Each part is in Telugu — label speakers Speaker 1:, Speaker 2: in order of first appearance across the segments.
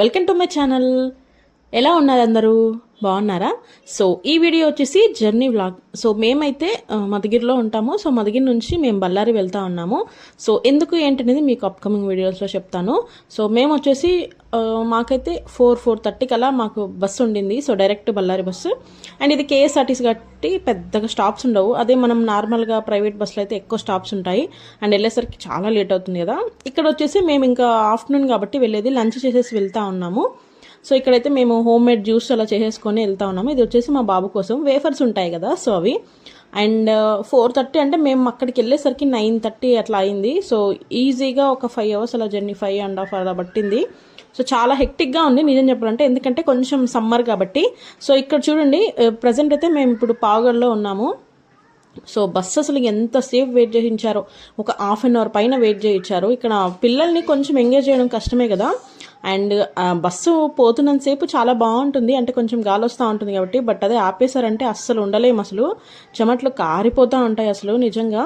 Speaker 1: Welcome to my channel. ఎలా ఉన్నారు అందరూ? బాగున్నారా? సో ఈ వీడియో వచ్చేసి జర్నీ వ్లాగ్. సో మేమైతే మదగిరిలో ఉంటాము. సో మదగిరి నుంచి మేము బళ్ళారి వెళ్తా ఉన్నాము. సో ఎందుకు ఏంటనేది మీకు అప్కమింగ్ వీడియోస్లో చెప్తాను. సో మేము వచ్చేసి మాకైతే 4:30 అలా మాకు బస్సు ఉండింది. So direct Bellary bus. And ఇది కేఎస్ఆర్టీసీ కాబట్టి పెద్దగా స్టాప్స్ ఉండవు. అదే మనం నార్మల్గా ప్రైవేట్ బస్సులో అయితే ఎక్కువ స్టాప్స్ ఉంటాయి. అండ్ వెళ్ళేసరికి చాలా లేట్ అవుతుంది కదా. ఇక్కడ వచ్చేసి మేము ఇంకా ఆఫ్టర్నూన్ కాబట్టి వెళ్ళేది, లంచ్ చేసేసి వెళ్తా ఉన్నాము. సో ఇక్కడైతే మేము హోమ్ మేడ్ జ్యూస్ అలా చేసేసుకొని వెళ్తా ఉన్నాము. ఇది వచ్చేసి మా బాబు కోసం వేఫర్స్ ఉంటాయి కదా, సో అవి. అండ్ 4:30 అంటే మేము అక్కడికి వెళ్ళేసరికి 9:30 అట్లా అయింది. సో ఈజీగా ఒక 5 అవర్స్ అలా జర్నీ, 5.5 అలా పట్టింది. సో చాలా హెక్టిక్గా ఉంది నిజం చెప్పాలంటే, ఎందుకంటే కొంచెం సమ్మర్ కాబట్టి. సో ఇక్కడ చూడండి, ప్రజెంట్ అయితే మేము ఇప్పుడు పావుగల్లో ఉన్నాము. సో బస్సు అసలు ఎంతసేపు వెయిట్ చేయించారో, ఒక హాఫ్ అన్ అవర్ పైన వెయిట్ చేయించారు. ఇక్కడ పిల్లల్ని కొంచెం ఎంగేజ్ చేయడం కష్టమే కదా. అండ్ బస్సు పోతున్నంతసేపు చాలా బాగుంటుంది, అంటే కొంచెం గాలి వస్తూ ఉంటుంది కాబట్టి. బట్ అదే ఆపేశారంటే అస్సలు ఉండలేము, అసలు చెమట్లు కారిపోతూ ఉంటాయి అసలు నిజంగా.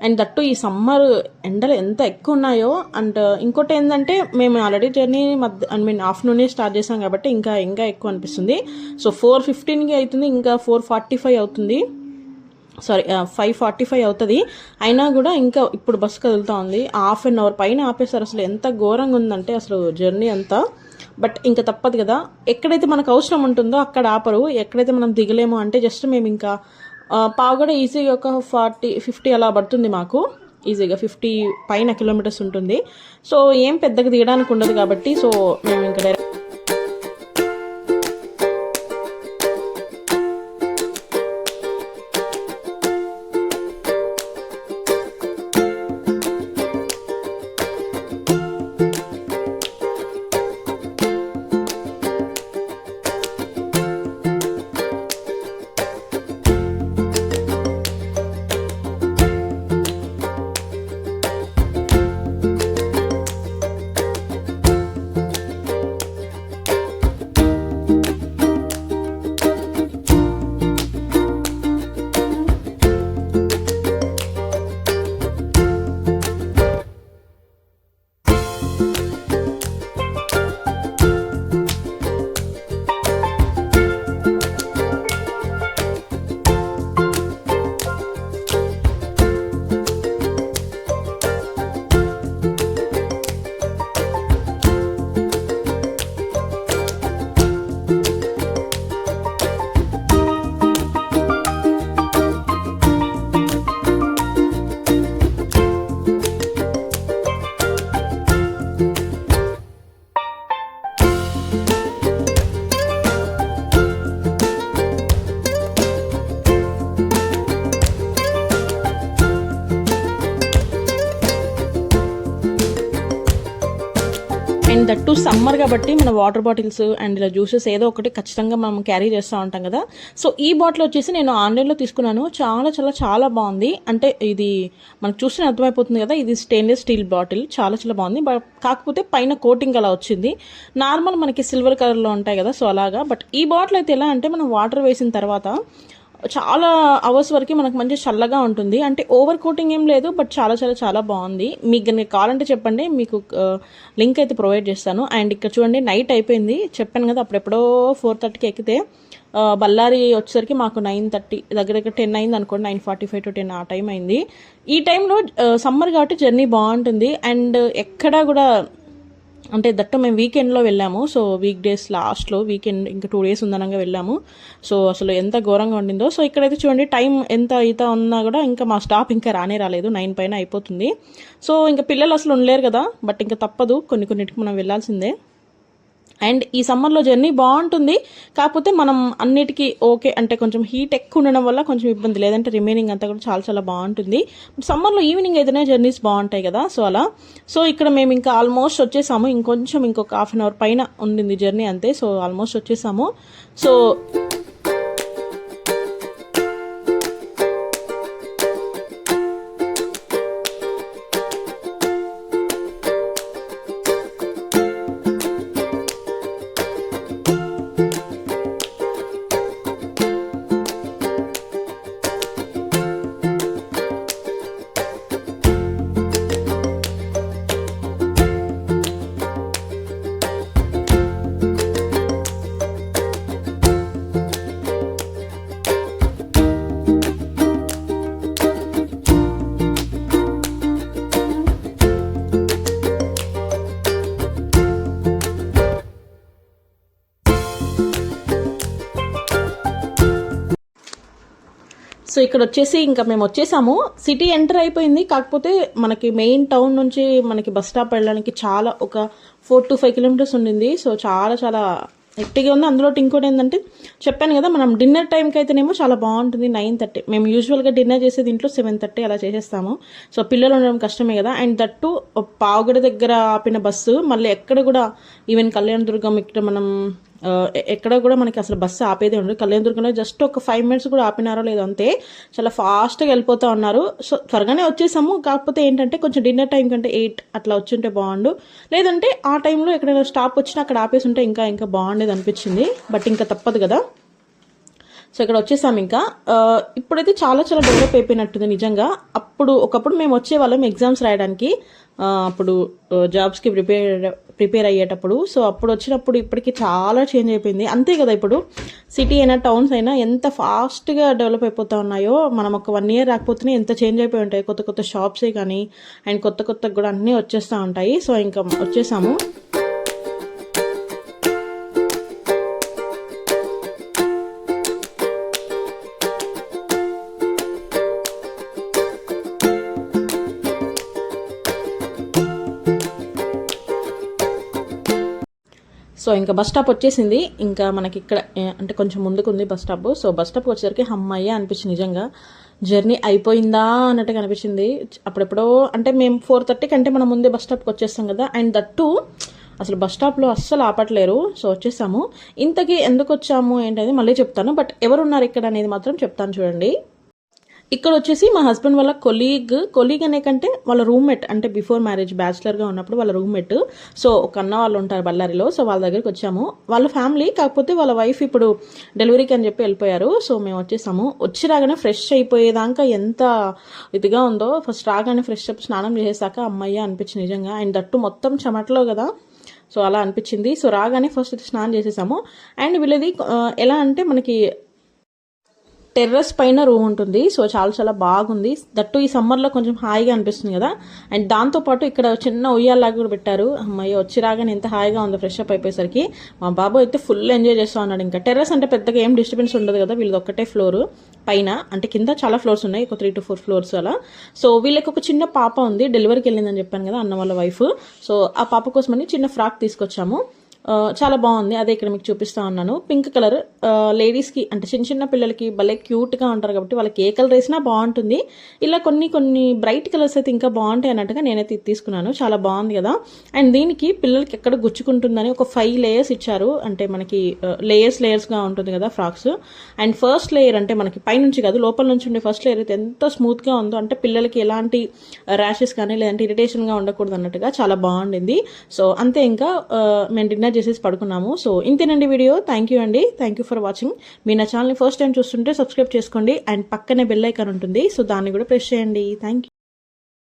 Speaker 1: అండ్ దట్టు ఈ సమ్మర్ ఎండలు ఎంత ఎక్కువ ఉన్నాయో. అండ్ ఇంకోటి ఏంటంటే, మేము ఆల్రెడీ జర్నీ ఆఫ్టర్నూనే స్టార్ట్ చేసాం కాబట్టి ఇంకా ఎక్కువ అనిపిస్తుంది. సో 4:15కి అవుతుంది, ఇంకా 4:45 అవుతుంది, సారీ 5:45 అవుతుంది. అయినా కూడా ఇంకా ఇప్పుడు బస్సు కదులుతూ ఉంది. హాఫ్ అన్ అవర్ పైన ఆపేశారు. అసలు ఎంత ఘోరంగా ఉందంటే అసలు జర్నీ అంతా. బట్ ఇంకా తప్పదు కదా, ఎక్కడైతే మనకు అవసరం ఉంటుందో అక్కడ ఆపరు. ఎక్కడైతే మనం దిగలేమో అంటే జస్ట్ మేము ఇంకా పావుగడ ఈజీగా ఒక 40-50 అలా పడుతుంది మాకు. ఈజీగా 50 పైన కిలోమీటర్స్ ఉంటుంది. సో ఏం పెద్దగా దిగడానికి ఉండదు కాబట్టి సో మేము ఇంకా డైరెక్ట్ అండ్ దట్టు సమ్మర్ కాబట్టి మన వాటర్ బాటిల్స్ అండ్ ఇలా జ్యూసెస్ ఏదో ఒకటి ఖచ్చితంగా మనం క్యారీ చేస్తూ ఉంటాం కదా. సో ఈ బాటిల్ వచ్చేసి నేను ఆన్లైన్లో తీసుకున్నాను. చాలా చాలా చాలా బాగుంది. అంటే ఇది మనకు చూస్తే అర్థమైపోతుంది కదా, ఇది స్టెయిన్లెస్ స్టీల్ బాటిల్. చాలా చాలా బాగుంది. బట్ కాకపోతే పైన కోటింగ్ అలా వచ్చింది. నార్మల్ మనకి సిల్వర్ కలర్లో ఉంటాయి కదా, సో అలాగా. బట్ ఈ బాటిల్ అయితే ఎలా అంటే, మనం వాటర్ వేసిన తర్వాత చాలా అవర్స్ వరకు మనకు మంచి చల్లగా ఉంటుంది. అంటే ఓవర్ కోటింగ్ ఏం లేదు, బట్ చాలా చాలా చాలా బాగుంది. మీకు కావాలంటే చెప్పండి, మీకు లింక్ అయితే ప్రొవైడ్ చేస్తాను. అండ్ ఇక్కడ చూడండి, నైట్ అయిపోయింది. చెప్పాను కదా అప్పుడెప్పుడో 4:30కి ఎక్కితే బళ్ళారి వచ్చేసరికి మాకు 9:30 దగ్గర 10 అయింది అనుకోండి. 9:45 to 10 ఆ టైం అయింది. ఈ టైంలో సమ్మర్ కాబట్టి జర్నీ బాగుంటుంది. అండ్ ఎక్కడా కూడా అంటే దట్టు మేము వీకెండ్లో వెళ్ళాము. సో వీక్ డేస్ లాస్ట్లో, వీకెండ్ ఇంకా 2 days ఉందనంగా వెళ్ళాము. సో అసలు ఎంత ఘోరంగా ఉండిందో. సో ఇక్కడైతే చూడండి, టైం ఎంత అవుతా ఉన్నా కూడా ఇంకా మా స్టాప్ ఇంకా రాలేదు. 9 పైన అయిపోతుంది. సో ఇంకా పిల్లలు అసలు ఉండలేరు కదా, బట్ ఇంకా తప్పదు, కొన్నిటికి మనం వెళ్ళాల్సిందే. అండ్ ఈ సమ్మర్లో జర్నీ బాగుంటుంది. కాకపోతే మనం అన్నిటికీ ఓకే అంటే కొంచెం హీట్ ఎక్కువ ఉండడం వల్ల కొంచెం ఇబ్బంది, లేదంటే రిమైనింగ్ అంతా కూడా చాలా చాలా బాగుంటుంది. సమ్మర్లో ఈవినింగ్ అయితేనే జర్నీస్ బాగుంటాయి కదా, సో అలా. సో ఇక్కడ మేము ఇంకా ఆల్మోస్ట్ వచ్చేసాము. ఇంకొక హాఫ్ అన్ అవర్ పైన ఉండింది జర్నీ అంతే. సో ఆల్మోస్ట్ వచ్చేసాము. సో ఇక్కడ వచ్చేసి ఇంకా మేము వచ్చేసాము. సిటీ ఎంటర్ అయిపోయింది. కాకపోతే మనకి మెయిన్ టౌన్ నుంచి మనకి బస్ స్టాప్ వెళ్ళడానికి చాలా ఒక 4 to 5 కిలోమీటర్స్ ఉండింది. సో చాలా చాలా హెక్టిక్గా ఉంది. అందులో ఇంకోటి ఏంటంటే చెప్పాను కదా, మనం డిన్నర్ టైంకి అయితేనేమో చాలా బాగుంటుంది. 9:30 మేము యూజువల్గా డిన్నర్ చేసేది ఇంట్లో 7:30 అలా చేసేస్తాము. సో పిల్లలు ఉండడం కష్టమే కదా. అండ్ దట్టు పావుగడ దగ్గర ఆపిన బస్సు మళ్ళీ ఎక్కడ కూడా ఈవెన్ కళ్యాణదుర్గం ఇక్కడ మనం ఎక్కడ కూడా మనకి అసలు బస్సు ఆపేదే ఉండదు. కళ్యాణదుర్గంలో జస్ట్ ఒక 5 minutes కూడా ఆపినారో లేదో అంతే, చాలా ఫాస్ట్గా వెళ్ళిపోతూ ఉన్నారు. సో త్వరగానే వచ్చేసాము. కాకపోతే ఏంటంటే కొంచెం డిన్నర్ టైం కంటే 8 అట్లా వచ్చుంటే బాగుండు, లేదంటే ఆ టైంలో ఎక్కడైనా స్టాప్ వచ్చినా అక్కడ ఆపేసి ఉంటే ఇంకా ఇంకా బాగుండేది అనిపించింది. బట్ ఇంకా తప్పదు కదా. సో ఇక్కడ వచ్చేసాము. ఇంకా ఇప్పుడైతే చాలా చాలా డెవలప్ అయిపోయినట్టుంది నిజంగా. ఒకప్పుడు మేము వచ్చేవాళ్ళం ఎగ్జామ్స్ రాయడానికి, అప్పుడు జాబ్స్కి ప్రిపేర్ అయ్యేటప్పుడు. సో అప్పుడు వచ్చినప్పుడు ఇప్పటికి చాలా చేంజ్ అయిపోయింది. అంతే కదా, ఇప్పుడు సిటీ అయినా టౌన్స్ అయినా ఎంత ఫాస్ట్గా డెవలప్ అయిపోతూ ఉన్నాయో, మనం ఒక 1 year రాకపోతేనే ఎంత చేంజ్ అయిపోయి ఉంటాయి. కొత్త కొత్త షాప్సే కానీ అండ్ కొత్త కొత్త కూడా అన్నీ వచ్చేస్తూ ఉంటాయి. సో ఇంకా వచ్చేసాము. సో ఇంకా బస్ స్టాప్ వచ్చేసింది. ఇంకా మనకి ఇక్కడ అంటే కొంచెం ముందుకు ఉంది బస్ స్టాప్. సో బస్ స్టాప్కి వచ్చేసరికి అమ్మయ్య అనిపించింది. నిజంగా జర్నీ అయిపోయిందా అన్నట్టుగా అనిపించింది. అప్పుడెప్పుడో అంటే మేము 4:30 కంటే మనం ముందే బస్ స్టాప్కి వచ్చేస్తాం కదా. అండ్ దట్టు అసలు బస్ స్టాప్లో అస్సలు ఆపట్లేరు. సో వచ్చేసాము. ఇంతకీ ఎందుకు వచ్చాము ఏంటనేది మళ్ళీ చెప్తాను. బట్ ఎవరున్నారు ఇక్కడ అనేది మాత్రం చెప్తాను చూడండి. ఇక్కడ వచ్చేసి మా హస్బెండ్ వాళ్ళ కొలీగ్ అనే కంటే వాళ్ళ రూమ్మేట్, అంటే బిఫోర్ మ్యారేజ్ బ్యాచులర్గా ఉన్నప్పుడు వాళ్ళ రూమ్మేట్. సో ఒక అన్న వాళ్ళు ఉంటారు బళ్ళారిలో. సో వాళ్ళ దగ్గరికి వచ్చాము. వాళ్ళ ఫ్యామిలీ, కాకపోతే వాళ్ళ వైఫ్ ఇప్పుడు డెలివరీకి అని చెప్పి వెళ్ళిపోయారు. సో మేము వచ్చేసాము. వచ్చి రాగానే ఫ్రెష్ అయిపోయేదాకా ఎంత ఇదిగా ఉందో, ఫస్ట్ రాగానే ఫ్రెష్ అప్ స్నానం చేసేసాక అమ్మయ్య అనిపించింది నిజంగా. అండ్ దట్టు మొత్తం చెమటలో కదా, సో అలా అనిపించింది. సో రాగానే ఫస్ట్ స్నానం చేసేసాము. అండ్ వీళ్ళది ఎలా అంటే మనకి టెర్రస్ పైన రూమ్ ఉంటుంది. సో చాలా చాలా బాగుంది. దట్టు ఈ సమ్మర్లో కొంచెం హాయిగా అనిపిస్తుంది కదా. అండ్ దాంతోపాటు ఇక్కడ చిన్న ఉయ్యాలాగా కూడా పెట్టారు. అమ్మాయి వచ్చి రాగానే ఎంత హాయిగా ఉందో ఫ్రెష్ అప్ అయిపోయేసరికి. మా బాబు అయితే ఫుల్ ఎంజాయ్ చేస్తూ ఉన్నాడు. ఇంకా టెర్రస్ అంటే పెద్దగా ఏం డిస్టర్బెన్స్ ఉండదు కదా, వీళ్ళది ఒక్కటే ఫ్లోర్ పైన, అంటే కింద చాలా ఫ్లోర్స్ ఉన్నాయి, ఒక 3 to 4 floors అలా. సో వీళ్ళకి ఒక చిన్న పాప ఉంది, డెలివరీకి వెళ్ళిందని చెప్పాను కదా అన్న వాళ్ళ వైఫ్. సో ఆ పాప కోసమని చిన్న ఫ్రాక్ తీసుకొచ్చాము. చాలా బాగుంది. అదే ఇక్కడ మీకు చూపిస్తా ఉన్నాను. పింక్ కలర్ లేడీస్కి అంటే చిన్న చిన్న పిల్లలకి భలే క్యూట్గా ఉంటారు కాబట్టి వాళ్ళకి ఏ కలర్ వేసినా బాగుంటుంది. ఇలా కొన్ని బ్రైట్ కలర్స్ అయితే ఇంకా బాగుంటాయి అన్నట్టుగా నేనైతే తీసుకున్నాను. చాలా బాగుంది కదా. అండ్ దీనికి పిల్లలకి ఎక్కడ గుచ్చుకుంటుందని ఒక 5 layers ఇచ్చారు. అంటే మనకి లేయర్స్గా ఉంటుంది కదా ఫ్రాక్స్. అండ్ ఫస్ట్ లేయర్ అంటే మనకి పైనుంచి కాదు, లోపల నుంచి ఉండే ఫస్ట్ లేయర్ అయితే ఎంత స్మూత్గా ఉందో, అంటే పిల్లలకి ఎలాంటి ర్యాషెస్ కానీ లేదంటే ఇరిటేషన్గా ఉండకూడదు అన్నట్టుగా చాలా బాగుండింది. సో అంతే, ఇంకా మేము డిన్నర్ చేసేసి పడుకున్నాము. సో ఇంతేనండి వీడియో. థ్యాంక్ యూ అండి. Thank you for watching. మీ నా ఛానల్ని ఫస్ట్ టైం చూస్తుంటే సబ్స్క్రైబ్ చేసుకోండి. అండ్ పక్కనే బెల్ ఐకాన్ ఉంటుంది, సో దాన్ని కూడా ప్రెస్ చేయండి. Thank you.